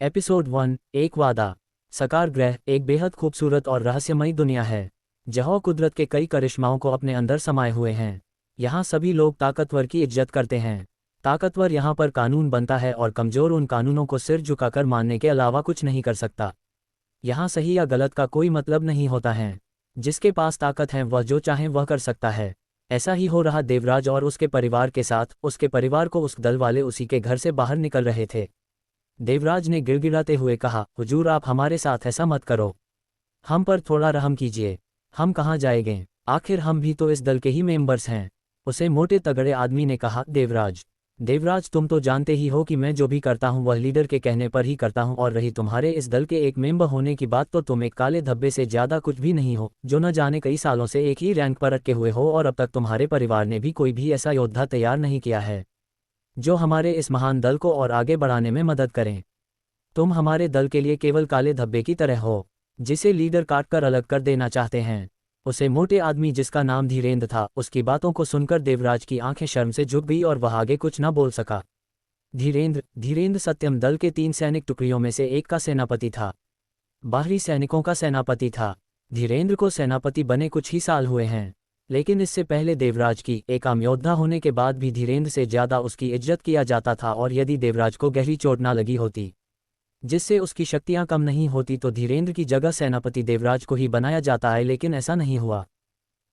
Episode 1। एक वादा। सकार ग्रह एक बेहद खूबसूरत और रहस्यमयी दुनिया है, जहाँ कुदरत के कई करिश्माओं को अपने अंदर समाये हुए हैं। यहाँ सभी लोग ताकतवर की इज्जत करते हैं। ताकतवर यहाँ पर कानून बनता है और कमज़ोर उन कानूनों को सिर झुकाकर मानने के अलावा कुछ नहीं कर सकता। यहाँ सही या गलत का कोई मतलब नहीं होता है। जिसके पास ताकत है वह जो चाहे वह कर सकता है। ऐसा ही हो रहा देवराज और उसके परिवार के साथ। उसके परिवार को उस दल वाले उसी के घर से बाहर निकल रहे थे। देवराज ने गिड़गिड़ाते हुए कहा, हुजूर आप हमारे साथ ऐसा मत करो, हम पर थोड़ा रहम कीजिए। हम कहाँ जाएंगे, आखिर हम भी तो इस दल के ही मेंबर्स हैं। उसे मोटे तगड़े आदमी ने कहा, देवराज तुम तो जानते ही हो कि मैं जो भी करता हूँ वह लीडर के कहने पर ही करता हूँ, और रही तुम्हारे इस दल के एक मेंबर होने की बात, तो तुम एक काले धब्बे से ज़्यादा कुछ भी नहीं हो, जो न जाने कई सालों से एक ही रैंक पर अटके हुए हो, और अब तक तुम्हारे परिवार ने भी कोई भी ऐसा योद्धा तैयार नहीं किया है जो हमारे इस महान दल को और आगे बढ़ाने में मदद करें। तुम हमारे दल के लिए केवल काले धब्बे की तरह हो, जिसे लीडर काटकर अलग कर देना चाहते हैं। उसे मोटे आदमी जिसका नाम धीरेंद्र था, उसकी बातों को सुनकर देवराज की आंखें शर्म से झुक गई और वह आगे कुछ न बोल सका। धीरेंद्र सत्यम दल के 3 सैनिक टुकड़ियों में से एक का सेनापति था। बाहरी सैनिकों का सेनापति था। धीरेंद्र को सेनापति बने कुछ ही साल हुए हैं, लेकिन इससे पहले देवराज की एक आम योद्धा होने के बाद भी धीरेंद्र से ज़्यादा उसकी इज्जत किया जाता था। और यदि देवराज को गहरी चोट ना लगी होती जिससे उसकी शक्तियां कम नहीं होती, तो धीरेंद्र की जगह सेनापति देवराज को ही बनाया जाता है, लेकिन ऐसा नहीं हुआ।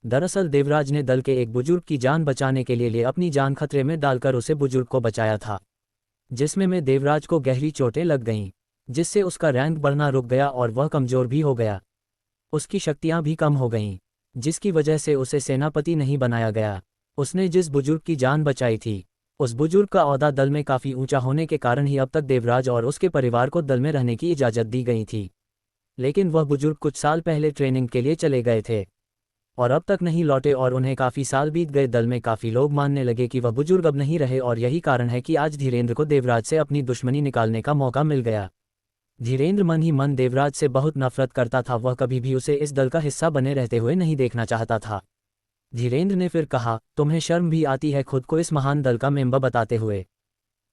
दरअसल देवराज ने दल के एक बुजुर्ग की जान बचाने के लिए अपनी जान खतरे में डालकर उसे बुजुर्ग को बचाया था, जिसमें में देवराज को गहरी चोटें लग गईं, जिससे उसका रैंक बढ़ना रुक गया और वह कमज़ोर भी हो गया। उसकी शक्तियां भी कम हो गईं, जिसकी वजह से उसे सेनापति नहीं बनाया गया। उसने जिस बुजुर्ग की जान बचाई थी, उस बुजुर्ग का ओहदा दल में काफ़ी ऊंचा होने के कारण ही अब तक देवराज और उसके परिवार को दल में रहने की इजाज़त दी गई थी। लेकिन वह बुजुर्ग कुछ साल पहले ट्रेनिंग के लिए चले गए थे और अब तक नहीं लौटे, और उन्हें काफ़ी साल बीत गए। दल में काफ़ी लोग मानने लगे कि वह बुजुर्ग अब नहीं रहे, और यही कारण है कि आज धीरेंद्र को देवराज से अपनी दुश्मनी निकालने का मौका मिल गया। धीरेंद्र मन ही मन देवराज से बहुत नफरत करता था। वह कभी भी उसे इस दल का हिस्सा बने रहते हुए नहीं देखना चाहता था। धीरेंद्र ने फिर कहा, तुम्हें शर्म भी आती है खुद को इस महान दल का मेंबर बताते हुए?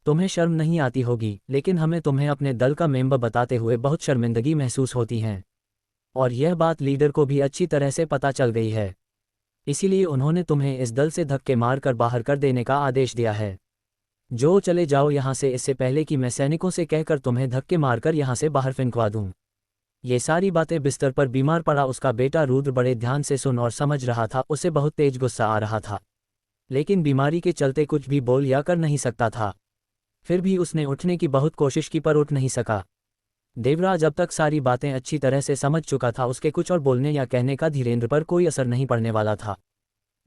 तुम्हें शर्म नहीं आती होगी, लेकिन हमें तुम्हें अपने दल का मेंबर बताते हुए बहुत शर्मिंदगी महसूस होती है, और यह बात लीडर को भी अच्छी तरह से पता चल गई है। इसीलिए उन्होंने तुम्हें इस दल से धक्के मारकर बाहर कर देने का आदेश दिया है। जो चले जाओ यहाँ से, इससे पहले कि मैं सैनिकों से कहकर तुम्हें धक्के मारकर यहाँ से बाहर फेंकवा दूँ। ये सारी बातें बिस्तर पर बीमार पड़ा उसका बेटा रुद्र बड़े ध्यान से सुन और समझ रहा था। उसे बहुत तेज गुस्सा आ रहा था, लेकिन बीमारी के चलते कुछ भी बोल या कर नहीं सकता था। फिर भी उसने उठने की बहुत कोशिश की, पर उठ नहीं सका। देवराज अब तक सारी बातें अच्छी तरह से समझ चुका था। उसके कुछ और बोलने या कहने का धीरेंद्र पर कोई असर नहीं पड़ने वाला था।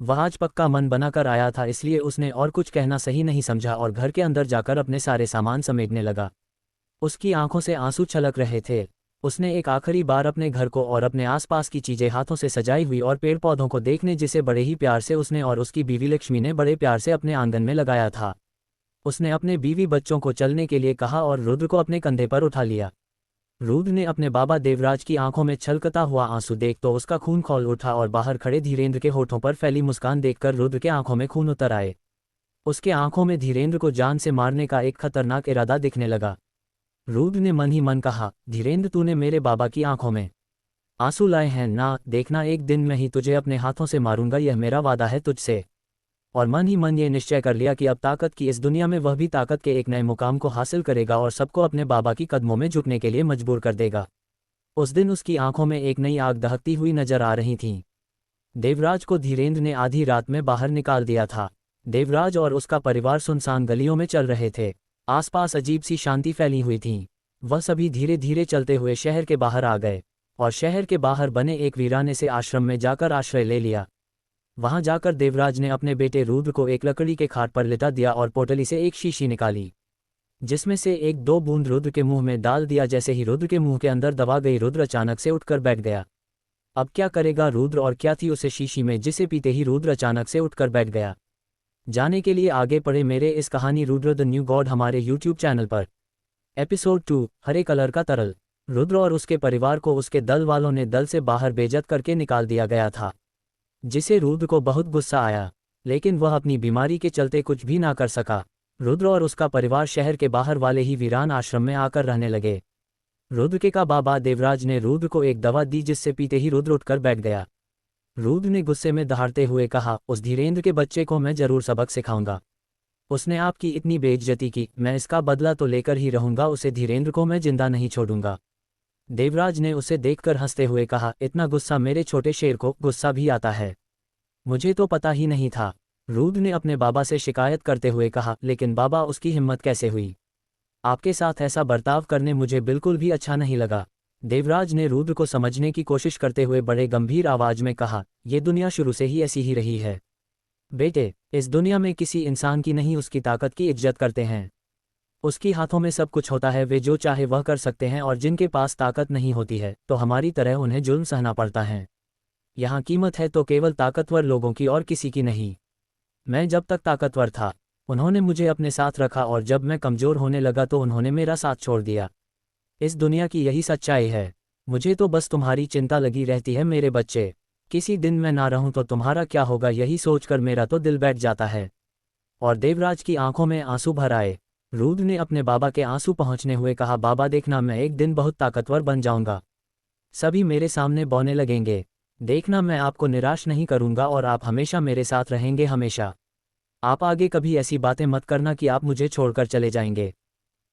वह आज पक्का मन बनाकर आया था, इसलिए उसने और कुछ कहना सही नहीं समझा और घर के अंदर जाकर अपने सारे सामान समेटने लगा। उसकी आंखों से आंसू छलक रहे थे। उसने एक आखिरी बार अपने घर को और अपने आसपास की चीज़ें हाथों से सजाई हुई और पेड़ पौधों को देखने, जिसे बड़े ही प्यार से उसने और उसकी बीवी लक्ष्मी ने बड़े प्यार से अपने आंगन में लगाया था। उसने अपने बीवी बच्चों को चलने के लिए कहा और रुद्र को अपने कंधे पर उठा लिया। रुद्र ने अपने बाबा देवराज की आंखों में छलकता हुआ आंसू देख तो उसका खून खौल उठा, और बाहर खड़े धीरेंद्र के होठों पर फैली मुस्कान देखकर रुद्र के आंखों में खून उतर आए। उसके आंखों में धीरेंद्र को जान से मारने का एक खतरनाक इरादा दिखने लगा। रुद्र ने मन ही मन कहा, धीरेंद्र तूने मेरे बाबा की आंखों में आंसू लाए हैं ना, देखना एक दिन मैं ही तुझे अपने हाथों से मारूंगा, यह मेरा वादा है तुझसे। और मन ही मन ये निश्चय कर लिया कि अब ताकत की इस दुनिया में वह भी ताकत के एक नए मुकाम को हासिल करेगा और सबको अपने बाबा की कदमों में झुकने के लिए मजबूर कर देगा। उस दिन उसकी आंखों में एक नई आग दहकती हुई नजर आ रही थी। देवराज को धीरेंद्र ने आधी रात में बाहर निकाल दिया था। देवराज और उसका परिवार सुनसान गलियों में चल रहे थे। आसपास अजीब सी शांति फैली हुई थी। वह सभी धीरे धीरे चलते हुए शहर के बाहर आ गए और शहर के बाहर बने एक वीराने से आश्रम में जाकर आश्रय ले लिया। वहां जाकर देवराज ने अपने बेटे रुद्र को एक लकड़ी के खाट पर लिटा दिया और पोटली से एक शीशी निकाली, जिसमें से 1-2 बूंद रुद्र के मुंह में डाल दिया। जैसे ही रुद्र के मुंह के अंदर दबा गई, रुद्र अचानक से उठकर बैठ गया। अब क्या करेगा रुद्र, और क्या थी उसे शीशी में, जिसे पीते ही रुद्र अचानक से उठकर बैठ गया। जाने के लिए आगे पढ़े मेरे इस कहानी रुद्र द न्यू गॉड हमारे यूट्यूब चैनल पर। एपिसोड 2। हरे कलर का तरल। रुद्र और उसके परिवार को उसके दल वालों ने दल से बाहर बेइज्जत करके निकाल दिया गया था, जिसे रुद्र को बहुत गुस्सा आया, लेकिन वह अपनी बीमारी के चलते कुछ भी ना कर सका। रुद्र और उसका परिवार शहर के बाहर वाले ही वीरान आश्रम में आकर रहने लगे। रुद्र के का बाबा देवराज ने रुद्र को एक दवा दी, जिससे पीते ही रुद्र उठकर बैठ गया। रुद्र ने गुस्से में दहाड़ते हुए कहा, उस धीरेंद्र के बच्चे को मैं जरूर सबक सिखाऊंगा। उसने आपकी इतनी बेइज्जती की, मैं इसका बदला तो लेकर ही रहूंगा, उसे धीरेंद्र को मैं जिंदा नहीं छोड़ूंगा। देवराज ने उसे देखकर हंसते हुए कहा, इतना गुस्सा मेरे छोटे शेर को गुस्सा भी आता है? मुझे तो पता ही नहीं था। रुद्र ने अपने बाबा से शिकायत करते हुए कहा, लेकिन बाबा उसकी हिम्मत कैसे हुई? आपके साथ ऐसा बर्ताव करने मुझे बिल्कुल भी अच्छा नहीं लगा। देवराज ने रुद्र को समझने की कोशिश करते हुए बड़े गंभीर आवाज में कहा, ये दुनिया शुरू से ही ऐसी ही रही है बेटे। इस दुनिया में किसी इंसान की नहीं, उसकी ताकत की इज्जत करते हैं। उसकी हाथों में सब कुछ होता है, वे जो चाहे वह कर सकते हैं, और जिनके पास ताकत नहीं होती है तो हमारी तरह उन्हें जुल्म सहना पड़ता है। यहाँ कीमत है तो केवल ताकतवर लोगों की और किसी की नहीं। मैं जब तक ताकतवर था उन्होंने मुझे अपने साथ रखा, और जब मैं कमज़ोर होने लगा तो उन्होंने मेरा साथ छोड़ दिया। इस दुनिया की यही सच्चाई है। मुझे तो बस तुम्हारी चिंता लगी रहती है मेरे बच्चे। किसी दिन मैं ना रहूं तो तुम्हारा क्या होगा, यही सोचकर मेरा तो दिल बैठ जाता है। और देवराज की आंखों में आंसू भर आए। रुद्र ने अपने बाबा के आंसू पहुंचने हुए कहा, बाबा देखना, मैं एक दिन बहुत ताकतवर बन जाऊंगा। सभी मेरे सामने बौने लगेंगे। देखना, मैं आपको निराश नहीं करूंगा और आप हमेशा मेरे साथ रहेंगे, हमेशा। आप आगे कभी ऐसी बातें मत करना कि आप मुझे छोड़कर चले जाएंगे,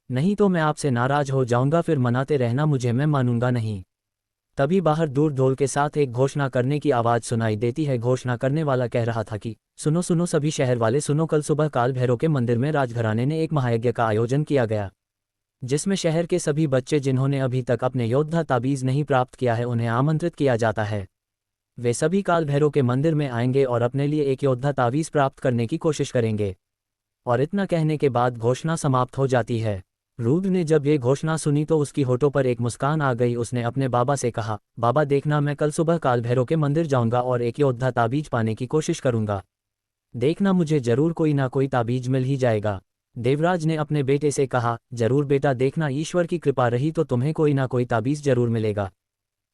नहीं तो मैं आपसे नाराज हो जाऊंगा, फिर मनाते रहना मुझे, मैं मानूंगा नहीं। तभी बाहर दूर ढोल के साथ एक घोषणा करने की आवाज़ सुनाई देती है। घोषणा करने वाला कह रहा था कि सुनो सुनो सभी शहर वाले सुनो, कल सुबह काल भैरव के मंदिर में राजघराने ने एक महायज्ञ का आयोजन किया गया, जिसमें शहर के सभी बच्चे जिन्होंने अभी तक अपने योद्धा ताबीज़ नहीं प्राप्त किया है उन्हें आमंत्रित किया जाता है। वे सभी काल भैरव के मंदिर में आएंगे और अपने लिए एक योद्धा ताबीज़ प्राप्त करने की कोशिश करेंगे। और इतना कहने के बाद घोषणा समाप्त हो जाती है। रुद्र ने जब ये घोषणा सुनी तो उसकी होठों पर एक मुस्कान आ गई। उसने अपने बाबा से कहा, बाबा देखना, मैं कल सुबह काल भैरव के मंदिर जाऊंगा और एक योद्धा ताबीज पाने की कोशिश करूंगा। देखना, मुझे जरूर कोई ना कोई ताबीज मिल ही जाएगा। देवराज ने अपने बेटे से कहा, जरूर बेटा, देखना, ईश्वर की कृपा रही तो तुम्हें कोई ना कोई ताबीज जरूर मिलेगा।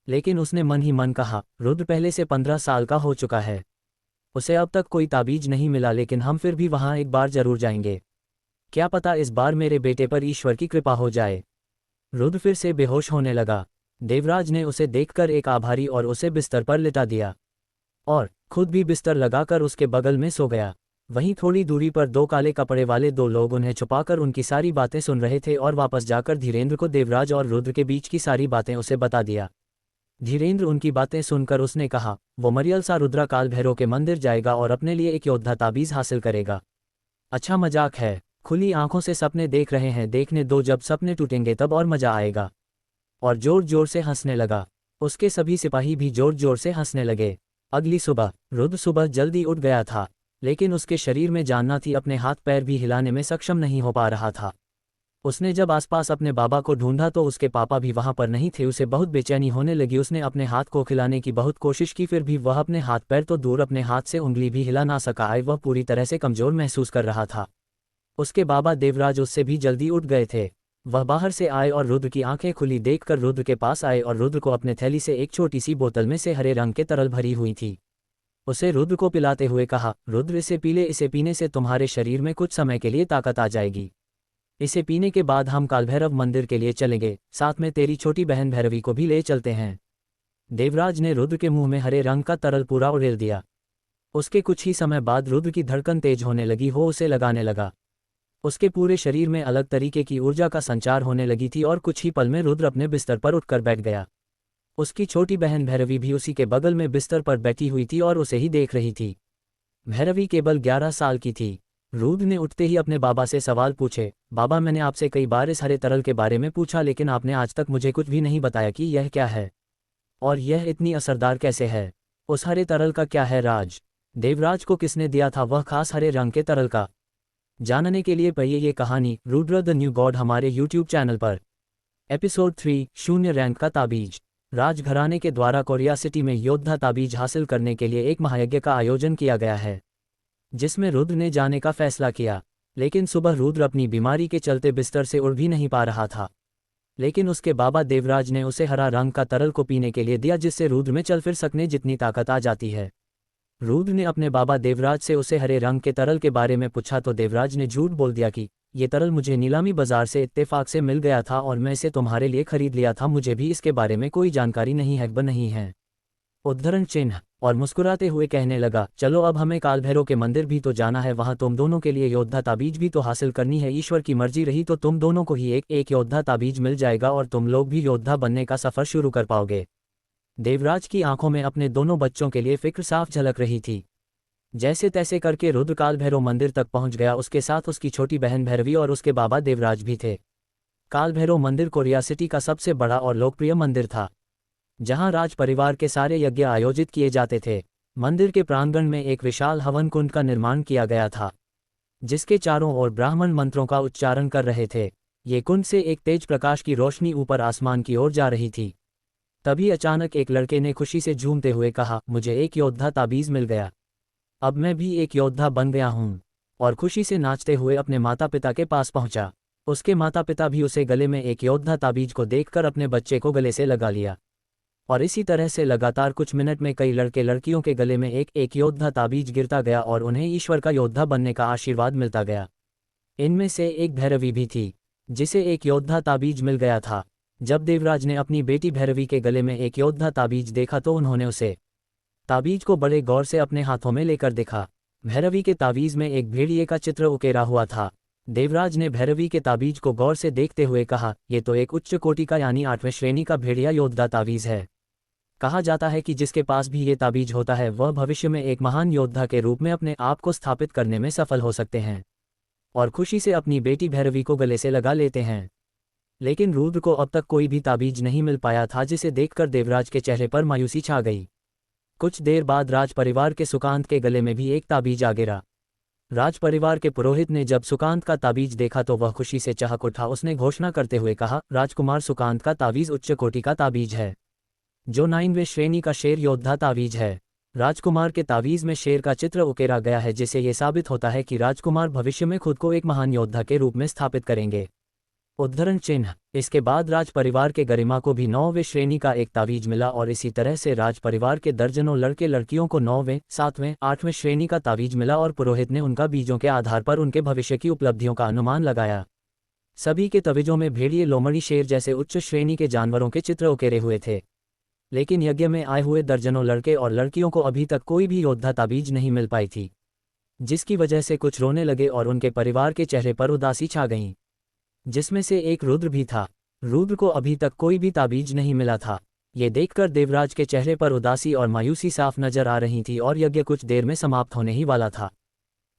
लेकिन उसने मन ही मन कहा, रुद्र पहले से 15 साल का हो चुका है, उसे अब तक कोई ताबीज नहीं मिला, लेकिन हम फिर भी वहां एक बार जरूर जाएंगे। क्या पता इस बार मेरे बेटे पर ईश्वर की कृपा हो जाए। रुद्र फिर से बेहोश होने लगा। देवराज ने उसे देखकर एक आभारी और उसे बिस्तर पर लिटा दिया और खुद भी बिस्तर लगाकर उसके बगल में सो गया। वहीं थोड़ी दूरी पर दो काले कपड़े वाले दो लोग उन्हें छुपाकर उनकी सारी बातें सुन रहे थे और वापस जाकर धीरेंद्र को देवराज और रुद्र के बीच की सारी बातें उसे बता दिया। धीरेंद्र उनकी बातें सुनकर उसने कहा, वो मरियल सा रुद्रा काल भैरव के मंदिर जाएगा और अपने लिए एक योद्धा ताबीज हासिल करेगा। अच्छा मजाक है, खुली आंखों से सपने देख रहे हैं, देखने दो, जब सपने टूटेंगे तब और मजा आएगा। और जोर जोर से हंसने लगा। उसके सभी सिपाही भी जोर जोर से हंसने लगे। अगली सुबह रुद्र सुबह जल्दी उठ गया था, लेकिन उसके शरीर में जान न थी, अपने हाथ पैर भी हिलाने में सक्षम नहीं हो पा रहा था। उसने जब आसपास अपने बाबा को ढूंढा तो उसके पापा भी वहां पर नहीं थे। उसे बहुत बेचैनी होने लगी। उसने अपने हाथ को खिलाने की बहुत कोशिश की, फिर भी वह अपने हाथ पैर तो दूर अपने हाथ से उंगली भी हिला ना सका। वह पूरी तरह से कमजोर महसूस कर रहा था। उसके बाबा देवराज उससे भी जल्दी उठ गए थे। वह बाहर से आए और रुद्र की आंखें खुली देखकर रुद्र के पास आए और रुद्र को अपने थैली से एक छोटी सी बोतल में से हरे रंग के तरल भरी हुई थी, उसे रुद्र को पिलाते हुए कहा, रुद्र इसे पी ले, इसे पीने से तुम्हारे शरीर में कुछ समय के लिए ताकत आ जाएगी। इसे पीने के बाद हम कालभैरव मंदिर के लिए चलेंगे, साथ में तेरी छोटी बहन भैरवी को भी ले चलते हैं। देवराज ने रुद्र के मुंह में हरे रंग का तरल पूरा उड़ेल दिया। उसके कुछ ही समय बाद रुद्र की धड़कन तेज होने लगी, वो उसे लगाने लगा। उसके पूरे शरीर में अलग तरीके की ऊर्जा का संचार होने लगी थी और कुछ ही पल में रुद्र अपने बिस्तर पर उठकर बैठ गया। उसकी छोटी बहन भैरवी भी उसी के बगल में बिस्तर पर बैठी हुई थी और उसे ही देख रही थी। भैरवी केवल 11 साल की थी। रुद्र ने उठते ही अपने बाबा से सवाल पूछे, बाबा मैंने आपसे कई बार इस हरे तरल के बारे में पूछा, लेकिन आपने आज तक मुझे कुछ भी नहीं बताया कि यह क्या है और यह इतनी असरदार कैसे है। उस हरे तरल का क्या है राज? देवराज को किसने दिया था वह खास हरे रंग के तरल का? जानने के लिए पढ़िए ये कहानी रुद्र द न्यू गॉड हमारे यूट्यूब चैनल पर। एपिसोड 3 शून्य रैंक का ताबीज। राजघराने के द्वारा कोरिया सिटी में योद्धा ताबीज हासिल करने के लिए एक महायज्ञ का आयोजन किया गया है, जिसमें रुद्र ने जाने का फैसला किया। लेकिन सुबह रुद्र अपनी बीमारी के चलते बिस्तर से उठ भी नहीं पा रहा था, लेकिन उसके बाबा देवराज ने उसे हरा रंग का तरल को पीने के लिए दिया, जिससे रुद्र में चल फिर सकने जितनी ताकत आ जाती है। रुद्र ने अपने बाबा देवराज से उसे हरे रंग के तरल के बारे में पूछा तो देवराज ने झूठ बोल दिया कि ये तरल मुझे नीलामी बाजार से इत्तेफाक से मिल गया था और मैं इसे तुम्हारे लिए खरीद लिया था, मुझे भी इसके बारे में कोई जानकारी नहीं है। उद्धरण चिन्ह। और मुस्कुराते हुए कहने लगा, चलो अब हमें काल भैरव के मंदिर भी तो जाना है, वहां तुम दोनों के लिए योद्धा ताबीज भी तो हासिल करनी है। ईश्वर की मर्जी रही तो तुम दोनों को ही एक एक योद्धा ताबीज मिल जाएगा और तुम लोग भी योद्धा बनने का सफर शुरू कर पाओगे। देवराज की आंखों में अपने दोनों बच्चों के लिए फिक्र साफ झलक रही थी। जैसे तैसे करके रुद्र काल भैरव मंदिर तक पहुंच गया। उसके साथ उसकी छोटी बहन भैरवी और उसके बाबा देवराज भी थे। काल भैरव मंदिर कोरिया सिटी का सबसे बड़ा और लोकप्रिय मंदिर था, जहां राज परिवार के सारे यज्ञ आयोजित किए जाते थे। मंदिर के प्रांगण में एक विशाल हवन कुंड का निर्माण किया गया था, जिसके चारों ओर ब्राह्मण मंत्रों का उच्चारण कर रहे थे। ये कुंड से एक तेज प्रकाश की रोशनी ऊपर आसमान की ओर जा रही थी। तभी अचानक एक लड़के ने खुशी से झूमते हुए कहा, मुझे एक योद्धा ताबीज मिल गया, अब मैं भी एक योद्धा बन गया हूँ। और खुशी से नाचते हुए अपने माता पिता के पास पहुंचा। उसके माता पिता भी उसे गले में एक योद्धा ताबीज को देखकर अपने बच्चे को गले से लगा लिया। और इसी तरह से लगातार कुछ मिनट में कई लड़के लड़कियों के गले में एक एक योद्धा ताबीज गिरता गया और उन्हें ईश्वर का योद्धा बनने का आशीर्वाद मिलता गया। इनमें से एक भैरवी भी थी, जिसे एक योद्धा ताबीज मिल गया था। जब देवराज ने अपनी बेटी भैरवी के गले में एक योद्धा ताबीज देखा तो उन्होंने उसे ताबीज को बड़े गौर से अपने हाथों में लेकर देखा। भैरवी के ताबीज में एक भेड़िए का चित्र उकेरा हुआ था। देवराज ने भैरवी के ताबीज को गौर से देखते हुए कहा, यह तो एक उच्च कोटि का यानी 8वें श्रेणी का भेड़िया योद्धा ताबीज है। कहा जाता है कि जिसके पास भी ये ताबीज होता है वह भविष्य में एक महान योद्धा के रूप में अपने आप को स्थापित करने में सफल हो सकते हैं। और खुशी से अपनी बेटी भैरवी को गले से लगा लेते हैं। लेकिन रुद्र को अब तक कोई भी ताबीज नहीं मिल पाया था, जिसे देखकर देवराज के चेहरे पर मायूसी छा गई। कुछ देर बाद राज परिवार के सुकांत के गले में भी एक ताबीज आ गिरा। राज परिवार के पुरोहित ने जब सुकांत का ताबीज देखा तो वह खुशी से चहक उठा। उसने घोषणा करते हुए कहा, राजकुमार सुकांत का ताबीज उच्च कोटि का ताबीज है, जो 9वें श्रेणी का शेर योद्धा ताबीज है। राजकुमार के ताबीज में शेर का चित्र उकेरा गया है, जिससे यह साबित होता है कि राजकुमार भविष्य में खुद को एक महान योद्धा के रूप में स्थापित करेंगे। उद्धरण चिन्ह। इसके बाद राज परिवार के गरिमा को भी 9वें श्रेणी का एक ताबीज मिला और इसी तरह से राज परिवार के दर्जनों लड़के लड़कियों को 9वें, 7वें, 8वें श्रेणी का ताबीज मिला और पुरोहित ने उनका बीजों के आधार पर उनके भविष्य की उपलब्धियों का अनुमान लगाया। सभी के तवीजों में भेड़िए, लोमड़ी, शेर जैसे उच्च श्रेणी के जानवरों के चित्र उकेरे हुए थे। लेकिन यज्ञ में आए हुए दर्जनों लड़के और लड़कियों को अभी तक कोई भी योद्धा ताबीज नहीं मिल पाई थी, जिसकी वजह से कुछ रोने लगे और उनके परिवार के चेहरे पर उदासी छा गई, जिसमें से एक रुद्र भी था। रुद्र को अभी तक कोई भी ताबीज नहीं मिला था। ये देखकर देवराज के चेहरे पर उदासी और मायूसी साफ नजर आ रही थी और यज्ञ कुछ देर में समाप्त होने ही वाला था।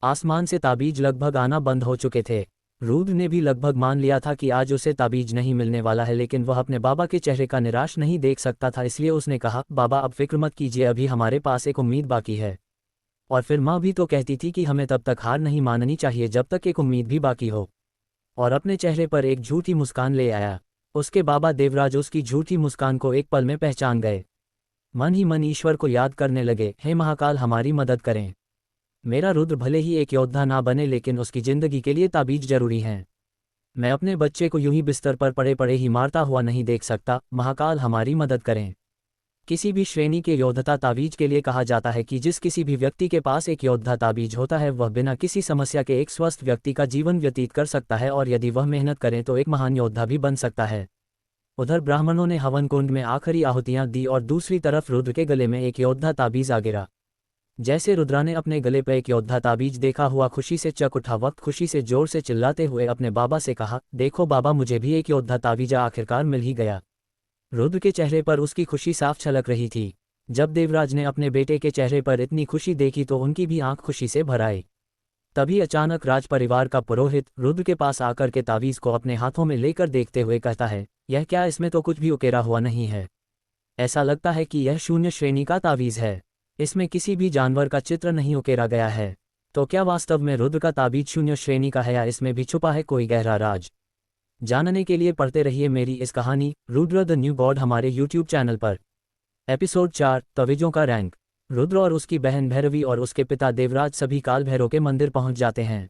आसमान से ताबीज लगभग आना बंद हो चुके थे। रुद्र ने भी लगभग मान लिया था कि आज उसे ताबीज नहीं मिलने वाला है, लेकिन वह अपने बाबा के चेहरे का निराश नहीं देख सकता था, इसलिए उसने कहा, बाबा अब फिक्र मत कीजिए, अभी हमारे पास एक उम्मीद बाकी है। और फिर माँ भी तो कहती थी कि हमें तब तक हार नहीं माननी चाहिए जब तक एक उम्मीद भी बाकी हो। और अपने चेहरे पर एक झूठी मुस्कान ले आया। उसके बाबा देवराज उसकी झूठी मुस्कान को एक पल में पहचान गए। मन ही मन ईश्वर को याद करने लगे, हे महाकाल हमारी मदद करें। मेरा रुद्र भले ही एक योद्धा ना बने, लेकिन उसकी जिंदगी के लिए ताबीज जरूरी हैं। मैं अपने बच्चे को यूं ही बिस्तर पर पड़े पड़े ही मारता हुआ नहीं देख सकता। महाकाल हमारी मदद करें। किसी भी श्रेणी के योद्धता ताबीज के लिए कहा जाता है कि जिस किसी भी व्यक्ति के पास एक योद्धा ताबीज होता है वह बिना किसी समस्या के एक स्वस्थ व्यक्ति का जीवन व्यतीत कर सकता है और यदि वह मेहनत करे तो एक महान योद्धा भी बन सकता है। उधर ब्राह्मणों ने हवन कुंड में आखिरी आहुतियां दी और दूसरी तरफ रुद्र के गले में एक योद्धा ताबीज आ गिरा। जैसे रुद्रा ने अपने गले पर एक योद्धा ताबीज देखा हुआ खुशी से चक उठा। वक्त खुशी से जोर से चिल्लाते हुए अपने बाबा से कहा, देखो बाबा, मुझे भी एक योद्धा ताबीज आखिरकार मिल ही गया। रुद्र के चेहरे पर उसकी खुशी साफ छलक रही थी। जब देवराज ने अपने बेटे के चेहरे पर इतनी खुशी देखी तो उनकी भी आंख खुशी से भर आई। तभी अचानक राज परिवार का पुरोहित रुद्र के पास आकर के ताबीज को अपने हाथों में लेकर देखते हुए कहता है, यह क्या, इसमें तो कुछ भी उकेरा हुआ नहीं है। ऐसा लगता है कि यह 0 श्रेणी का ताबीज है। इसमें किसी भी जानवर का चित्र नहीं उकेरा गया है। तो क्या वास्तव में रुद्र का ताबीज 0 श्रेणी का है या इसमें भी छुपा है कोई गहरा राज? जानने के लिए पढ़ते रहिए मेरी इस कहानी रुद्र द न्यू गॉड हमारे YouTube चैनल पर। एपिसोड 4, तवीजों का रैंक। रुद्र और उसकी बहन भैरवी और उसके पिता देवराज सभी काल भैरव के मंदिर पहुंच जाते हैं।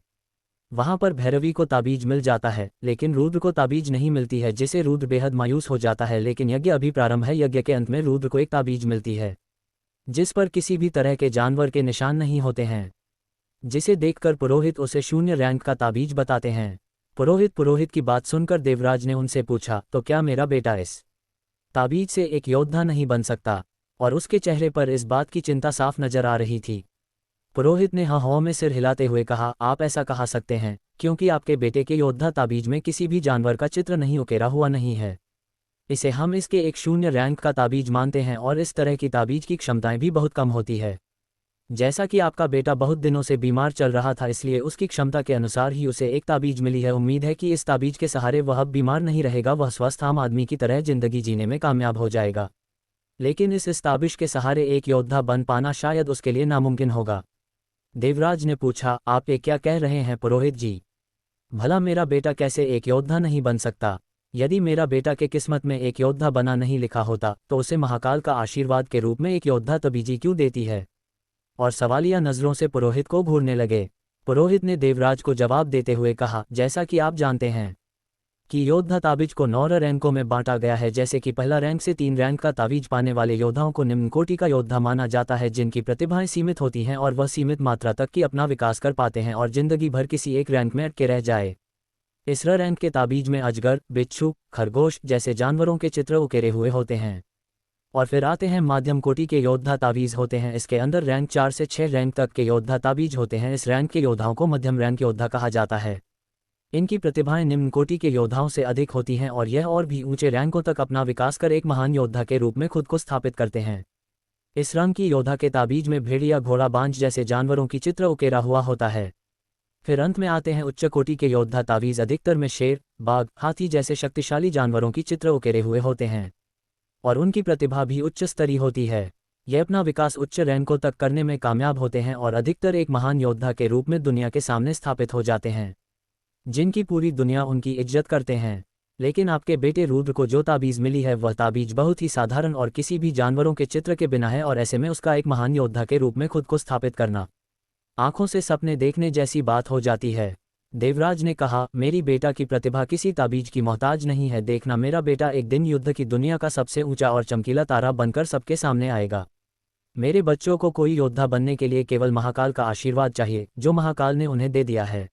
वहां पर भैरवी को ताबीज मिल जाता है, लेकिन रुद्र को ताबीज नहीं मिलती है, जिससे रुद्र बेहद मायूस हो जाता है। लेकिन यज्ञ अभी प्रारंभ है। यज्ञ के अंत में रुद्र को एक ताबीज मिलती है। जिस पर किसी भी तरह के जानवर के निशान नहीं होते हैं, जिसे देखकर पुरोहित उसे 0 रैंक का ताबीज बताते हैं। पुरोहित की बात सुनकर देवराज ने उनसे पूछा, तो क्या मेरा बेटा इस ताबीज से एक योद्धा नहीं बन सकता? और उसके चेहरे पर इस बात की चिंता साफ नजर आ रही थी। पुरोहित ने हाँ में सिर हिलाते हुए कहा, आप ऐसा कहा सकते हैं, क्योंकि आपके बेटे के योद्धा ताबीज में किसी भी जानवर का चित्र नहीं उकेरा हुआ नहीं है। इसे हम इसके एक 0 रैंक का ताबीज मानते हैं और इस तरह की ताबीज की क्षमताएं भी बहुत कम होती है। जैसा कि आपका बेटा बहुत दिनों से बीमार चल रहा था, इसलिए उसकी क्षमता के अनुसार ही उसे एक ताबीज मिली है। उम्मीद है कि इस ताबीज के सहारे वह अब बीमार नहीं रहेगा, वह स्वस्थ आम आदमी की तरह जिंदगी जीने में कामयाब हो जाएगा। लेकिन इस ताबीज के सहारे एक योद्धा बन पाना शायद उसके लिए नामुमकिन होगा। देवराज ने पूछा, आप ये क्या कह रहे हैं पुरोहित जी? भला मेरा बेटा कैसे एक योद्धा नहीं बन सकता? यदि मेरा बेटा के किस्मत में एक योद्धा बना नहीं लिखा होता, तो उसे महाकाल का आशीर्वाद के रूप में एक योद्धा तबीजी क्यों देती है? और सवालिया नजरों से पुरोहित को घूरने लगे। पुरोहित ने देवराज को जवाब देते हुए कहा, जैसा कि आप जानते हैं कि योद्धा ताबीज को 9 रैंकों में बांटा गया है। जैसे कि पहला रैंक से 3 रैंक का ताबीज पाने वाले योद्धाओं को निम्न कोटि का योद्धा माना जाता है, जिनकी प्रतिभाएं सीमित होती हैं और वह सीमित मात्रा तक की अपना विकास कर पाते हैं और जिंदगी भर किसी एक रैंक में अटके रह जाए। इस रैंक के ताबीज में अजगर, बिच्छू, खरगोश जैसे जानवरों के चित्र उकेरे हुए होते हैं। और फिर आते हैं मध्यम कोटि के योद्धा ताबीज होते हैं। इसके अंदर रैंक 4 से 6 रैंक तक के योद्धा ताबीज होते हैं। इस रैंक के योद्धाओं को मध्यम रैंक योद्धा कहा जाता है। इनकी प्रतिभाएं निम्न कोटि के योद्धाओं से अधिक होती हैं और यह और भी ऊंचे रैंकों तक अपना विकास कर एक महान योद्धा के रूप में खुद को स्थापित करते हैं। इस रंग की योद्धा के ताबीज में भेड़िया, घोड़ा, बांज जैसे जानवरों की चित्र उकेरा हुआ होता है। फिर अंत में आते हैं उच्च कोटि के योद्धा ताबीज। अधिकतर में शेर, बाघ, हाथी जैसे शक्तिशाली जानवरों की चित्र उकेरे हुए होते हैं और उनकी प्रतिभा भी उच्च स्तरीय होती है। ये अपना विकास उच्च रैंकों तक करने में कामयाब होते हैं और अधिकतर एक महान योद्धा के रूप में दुनिया के सामने स्थापित हो जाते हैं, जिनकी पूरी दुनिया उनकी इज्जत करते हैं। लेकिन आपके बेटे रुद्र को जो ताबीज मिली है, वह ताबीज बहुत ही साधारण और किसी भी जानवरों के चित्र के बिना है, और ऐसे में उसका एक महान योद्धा के रूप में खुद को स्थापित करना आंखों से सपने देखने जैसी बात हो जाती है। देवराज ने कहा, मेरी बेटा की प्रतिभा किसी ताबीज की मोहताज नहीं है। देखना, मेरा बेटा एक दिन युद्ध की दुनिया का सबसे ऊंचा और चमकीला तारा बनकर सबके सामने आएगा। मेरे बच्चों को कोई योद्धा बनने के लिए केवल महाकाल का आशीर्वाद चाहिए, जो महाकाल ने उन्हें दे दिया है।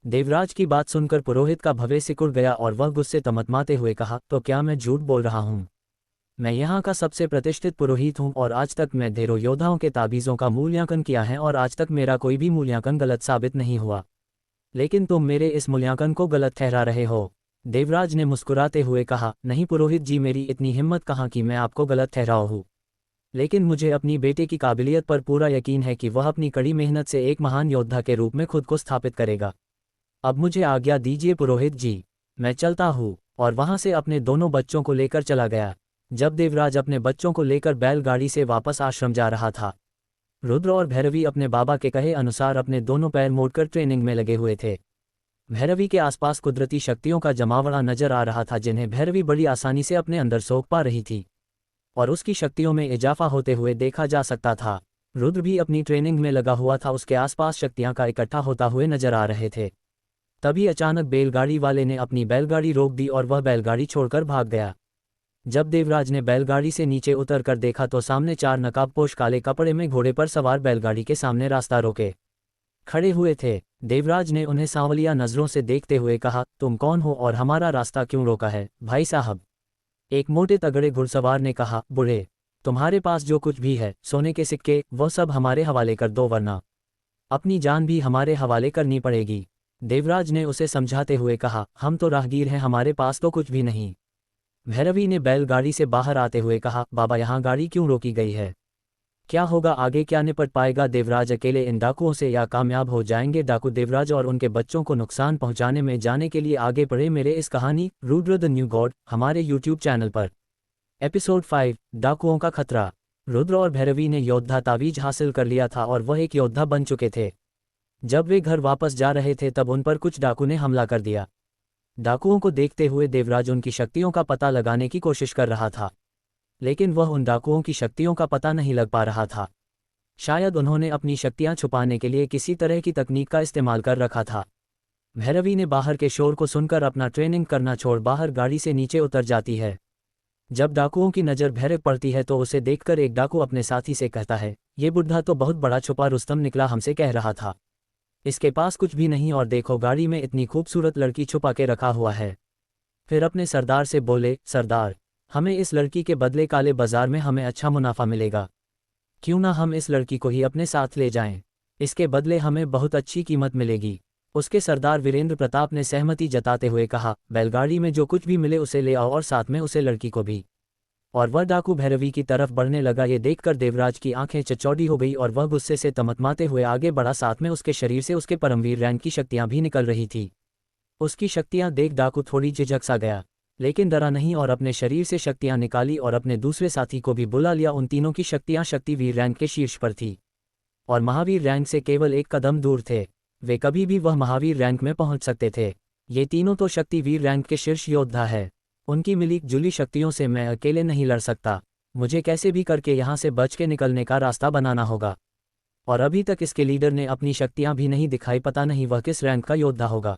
देवराज की बात सुनकर पुरोहित का भवें सिकुड़ गया और वह गुस्से तमतमाते हुए कहा, तो क्या मैं झूठ बोल रहा हूँ? मैं यहाँ का सबसे प्रतिष्ठित पुरोहित हूँ और आज तक मैं ढेरों योद्धाओं के ताबीज़ों का मूल्यांकन किया है और आज तक मेरा कोई भी मूल्यांकन गलत साबित नहीं हुआ। लेकिन तुम मेरे इस मूल्यांकन को गलत ठहरा रहे हो। देवराज ने मुस्कुराते हुए कहा, नहीं पुरोहित जी, मेरी इतनी हिम्मत कहाँ कि मैं आपको गलत ठहराऊँ हूँ। लेकिन मुझे अपनी बेटे की काबिलियत पर पूरा यकीन है कि वह अपनी कड़ी मेहनत से एक महान योद्धा के रूप में खुद को स्थापित करेगा। अब मुझे आज्ञा दीजिए पुरोहित जी, मैं चलता हूँ। और वहाँ से अपने दोनों बच्चों को लेकर चला गया। जब देवराज अपने बच्चों को लेकर बैलगाड़ी से वापस आश्रम जा रहा था, रुद्र और भैरवी अपने बाबा के कहे अनुसार अपने दोनों पैर मोड़कर ट्रेनिंग में लगे हुए थे। भैरवी के आसपास कुदरती शक्तियों का जमावड़ा नजर आ रहा था, जिन्हें भैरवी बड़ी आसानी से अपने अंदर सोख पा रही थी और उसकी शक्तियों में इजाफा होते हुए देखा जा सकता था। रुद्र भी अपनी ट्रेनिंग में लगा हुआ था, उसके आसपास शक्तियां का इकट्ठा होता हुए नजर आ रहे थे। तभी अचानक बैलगाड़ी वाले ने अपनी बैलगाड़ी रोक दी और वह बैलगाड़ी छोड़कर भाग गया। जब देवराज ने बैलगाड़ी से नीचे उतर कर देखा तो सामने 4 नकाबपोश काले कपड़े में घोड़े पर सवार बैलगाड़ी के सामने रास्ता रोके खड़े हुए थे। देवराज ने उन्हें सांवलिया नजरों से देखते हुए कहा, तुम कौन हो और हमारा रास्ता क्यों रोका है भाई साहब? एक मोटे तगड़े घुड़सवार ने कहा, बूढ़े, तुम्हारे पास जो कुछ भी है, सोने के सिक्के, वह सब हमारे हवाले कर दो, वरना अपनी जान भी हमारे हवाले करनी पड़ेगी। देवराज ने उसे समझाते हुए कहा, हम तो राहगीर हैं, हमारे पास तो कुछ भी नहीं। भैरवी ने बैलगाड़ी से बाहर आते हुए कहा, बाबा यहाँ गाड़ी क्यों रोकी गई है? क्या होगा आगे, क्या निपट पाएगा देवराज अकेले इन डाकुओं से या कामयाब हो जाएंगे डाकू देवराज और उनके बच्चों को नुकसान पहुंचाने में? जाने के लिए आगे बढ़े मेरे इस कहानी रुद्र द न्यू गॉड हमारे यूट्यूब चैनल पर। एपिसोड 5, डाकुओं का खतरा। रुद्र और भैरवी ने योद्धा तावीज हासिल कर लिया था और वह एक योद्धा बन चुके थे। जब वे घर वापस जा रहे थे तब उन पर कुछ डाकू ने हमला कर दिया। डाकुओं को देखते हुए देवराज उनकी शक्तियों का पता लगाने की कोशिश कर रहा था, लेकिन वह उन डाकुओं की शक्तियों का पता नहीं लग पा रहा था। शायद उन्होंने अपनी शक्तियां छुपाने के लिए किसी तरह की तकनीक का इस्तेमाल कर रखा था। भैरवी ने बाहर के शोर को सुनकर अपना ट्रेनिंग करना छोड़ बाहर गाड़ी से नीचे उतर जाती है। जब डाकुओं की नज़र भैरव पड़ती है तो उसे देखकर एक डाकू अपने साथी से कहता है, ये बुढ़ा तो बहुत बड़ा छुपा रुस्तम निकला, हमसे कह रहा था इसके पास कुछ भी नहीं, और देखो गाड़ी में इतनी खूबसूरत लड़की छुपा के रखा हुआ है। फिर अपने सरदार से बोले, सरदार हमें इस लड़की के बदले काले बाजार में हमें अच्छा मुनाफा मिलेगा, क्यों ना हम इस लड़की को ही अपने साथ ले जाएं, इसके बदले हमें बहुत अच्छी कीमत मिलेगी। उसके सरदार वीरेंद्र प्रताप ने सहमति जताते हुए कहा, बैलगाड़ी में जो कुछ भी मिले उसे ले आओ और साथ में उसे लड़की को भी। और वह डाकू भैरवी की तरफ बढ़ने लगा। ये देखकर देवराज की आंखें चचौड़ी हो गई और वह गुस्से से तमतमाते हुए आगे बढ़ा, साथ में उसके शरीर से उसके परमवीर रैंक की शक्तियां भी निकल रही थी। उसकी शक्तियां देख डाकू थोड़ी झिझक सा गया, लेकिन डरा नहीं और अपने शरीर से शक्तियां निकाली और अपने दूसरे साथी को भी बुला लिया। उन तीनों की शक्तियां शक्तिवीर रैंक के शीर्ष पर थी और महावीर रैंक से केवल एक कदम दूर थे। वे कभी भी वह महावीर रैंक में पहुंच सकते थे। ये तीनों तो शक्तिवीर रैंक के शीर्ष योद्धा है, उनकी मिलीक जुली शक्तियों से मैं अकेले नहीं लड़ सकता। मुझे कैसे भी करके यहाँ से बच के निकलने का रास्ता बनाना होगा। और अभी तक इसके लीडर ने अपनी शक्तियां भी नहीं दिखाई, पता नहीं वह किस रैंक का योद्धा होगा।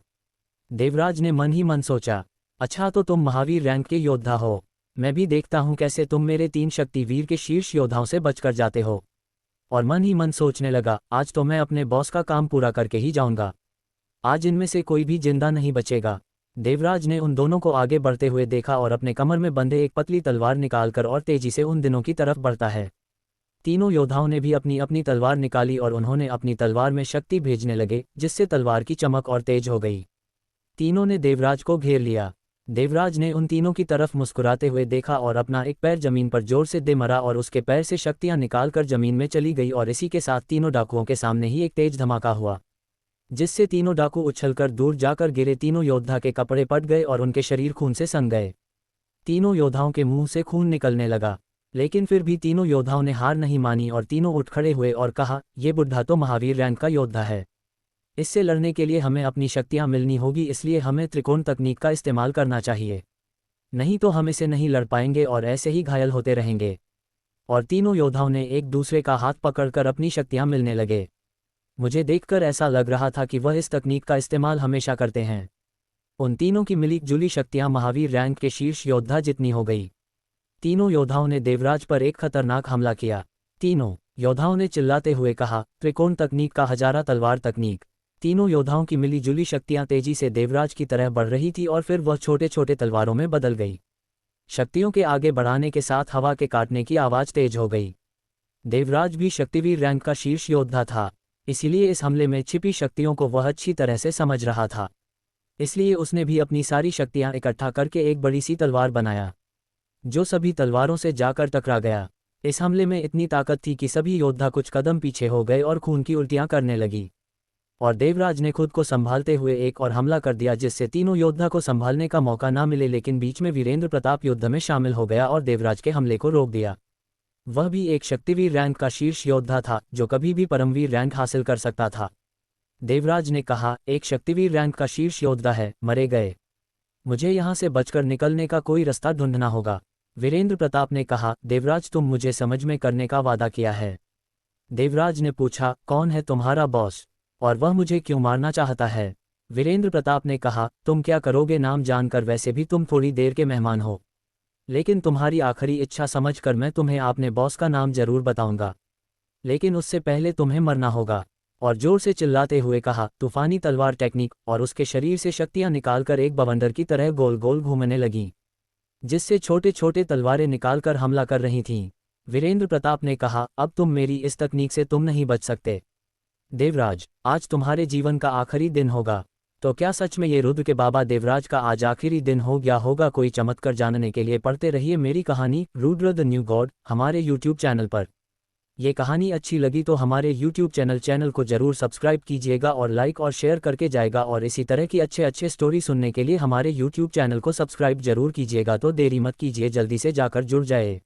देवराज ने मन ही मन सोचा, अच्छा तो तुम महावीर रैंक के योद्धा हो, मैं भी देखता हूँ कैसे तुम मेरे 3 शक्तिवीर के शीर्ष योद्धाओं से बचकर जाते हो। और मन ही मन सोचने लगा, आज तो मैं अपने बॉस का काम पूरा करके ही जाऊंगा, आज इनमें से कोई भी जिंदा नहीं बचेगा। देवराज ने उन दोनों को आगे बढ़ते हुए देखा और अपने कमर में बंधे एक पतली तलवार निकालकर और तेजी से उन दिनों की तरफ बढ़ता है। तीनों योद्धाओं ने भी अपनी अपनी तलवार निकाली और उन्होंने अपनी तलवार में शक्ति भेजने लगे, जिससे तलवार की चमक और तेज हो गई। तीनों ने देवराज को घेर लिया। देवराज ने उन तीनों की तरफ मुस्कुराते हुए देखा और अपना एक पैर जमीन पर जोर से दे मारा और उसके पैर से शक्तियां निकालकर जमीन में चली गई। और इसी के साथ तीनों डाकुओं के सामने ही एक तेज धमाका हुआ, जिससे तीनों डाकू उछलकर दूर जाकर गिरे। तीनों योद्धा के कपड़े फट गए और उनके शरीर खून से सन गए। तीनों योद्धाओं के मुंह से खून निकलने लगा, लेकिन फिर भी तीनों योद्धाओं ने हार नहीं मानी और तीनों उठ खड़े हुए और कहा, ये बुढ़ा तो महावीर रैंक का योद्धा है, इससे लड़ने के लिए हमें अपनी शक्तियां मिलनी होगी, इसलिए हमें त्रिकोण तकनीक का इस्तेमाल करना चाहिए, नहीं तो हम इसे नहीं लड़ पाएंगे और ऐसे ही घायल होते रहेंगे। और तीनों योद्धाओं ने एक दूसरे का हाथ पकड़कर अपनी शक्तियां मिलने लगे। मुझे देखकर ऐसा लग रहा था कि वह इस तकनीक का इस्तेमाल हमेशा करते हैं। उन तीनों की मिली जुली शक्तियां महावीर रैंक के शीर्ष योद्धा जितनी हो गई। तीनों योद्धाओं ने देवराज पर एक खतरनाक हमला किया। तीनों योद्धाओं ने चिल्लाते हुए कहा, त्रिकोण तकनीक का हजारा तलवार तकनीक। तीनों योद्धाओं की मिली जुली शक्तियां तेजी से देवराज की तरह बढ़ रही थी और फिर वह छोटे छोटे तलवारों में बदल गई। शक्तियों के आगे बढ़ाने के साथ हवा के काटने की आवाज तेज हो गई। देवराज भी शक्तिवीर रैंक का शीर्ष योद्धा था, इसीलिए इस हमले में छिपी शक्तियों को वह अच्छी तरह से समझ रहा था। इसलिए उसने भी अपनी सारी शक्तियां इकट्ठा करके एक बड़ी सी तलवार बनाया, जो सभी तलवारों से जाकर टकरा गया। इस हमले में इतनी ताकत थी कि सभी योद्धा कुछ कदम पीछे हो गए और खून की उल्टियां करने लगी। और देवराज ने खुद को संभालते हुए एक और हमला कर दिया, जिससे तीनों योद्धा को संभालने का मौका ना मिले, लेकिन बीच में वीरेंद्र प्रताप युद्ध में शामिल हो गया और देवराज के हमले को रोक दिया। वह भी एक शक्तिवीर रैंक का शीर्ष योद्धा था, जो कभी भी परमवीर रैंक हासिल कर सकता था। देवराज ने कहा, एक शक्तिवीर रैंक का शीर्ष योद्धा है, मरे गए, मुझे यहाँ से बचकर निकलने का कोई रास्ता ढूंढना होगा। वीरेंद्र प्रताप ने कहा, देवराज तुम मुझे समझ में करने का वादा किया है। देवराज ने पूछा, कौन है तुम्हारा बॉस और वह मुझे क्यों मारना चाहता है? वीरेंद्र प्रताप ने कहा, तुम क्या करोगे नाम जानकर, वैसे भी तुम थोड़ी देर के मेहमान हो, लेकिन तुम्हारी आखिरी इच्छा समझकर मैं तुम्हें अपने बॉस का नाम जरूर बताऊंगा, लेकिन उससे पहले तुम्हें मरना होगा। और जोर से चिल्लाते हुए कहा, तूफानी तलवार टेक्निक, और उसके शरीर से शक्तियां निकालकर एक बवंडर की तरह गोल गोल घूमने लगीं, जिससे छोटे छोटे तलवारें निकालकर हमला कर रही थीं। वीरेंद्र प्रताप ने कहा, अब तुम मेरी इस तकनीक से तुम नहीं बच सकते। देवराज, आज तुम्हारे जीवन का आखिरी दिन होगा। तो क्या सच में ये रुद्र के बाबा देवराज का आज आखिरी दिन हो गया होगा? कोई चमत्कार जानने के लिए पढ़ते रहिए मेरी कहानी रुद्र द न्यू गॉड हमारे यूट्यूब चैनल पर। ये कहानी अच्छी लगी तो हमारे यूट्यूब चैनल को जरूर सब्सक्राइब कीजिएगा और लाइक और शेयर करके जाएगा, और इसी तरह की अच्छे स्टोरी सुनने के लिए हमारे यूट्यूब चैनल को सब्सक्राइब जरूर कीजिएगा। तो देरी मत कीजिए, जल्दी से जाकर जुड़ जाए।